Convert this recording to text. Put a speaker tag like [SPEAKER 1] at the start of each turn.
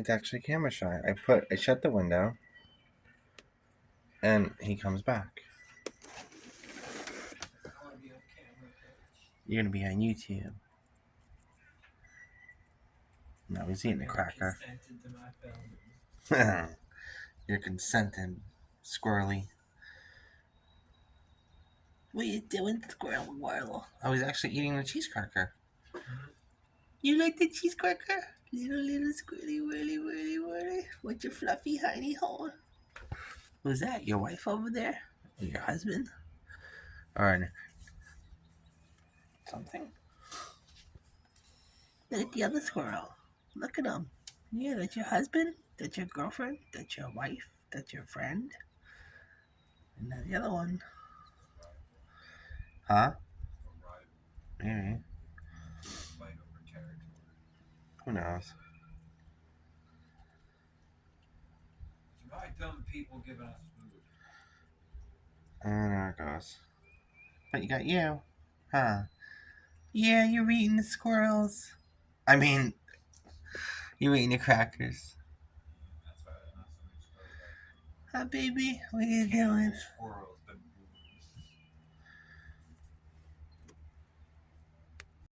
[SPEAKER 1] It's actually camera shy. I shut the window, and he comes back. You're gonna be on YouTube. No, he's eating a cracker. You're consenting, squirrely. What are you doing, squirrel? Oh, he's actually eating the cheese cracker. You like the cheese cracker? Little squirrely, whirly. What's your fluffy hidey hole? Who's that? Your wife over there? Or your husband? Or something? Look at the other squirrel. Look at him. Yeah, that's your husband? That's your girlfriend? That's your wife? That's your friend? And then the other one. Huh? Maybe. Who knows? Dumb people giving us food. And there it goes. But you got you. Huh? Yeah, you're eating the squirrels. I mean, you're eating the crackers. Hi, baby. What are you doing?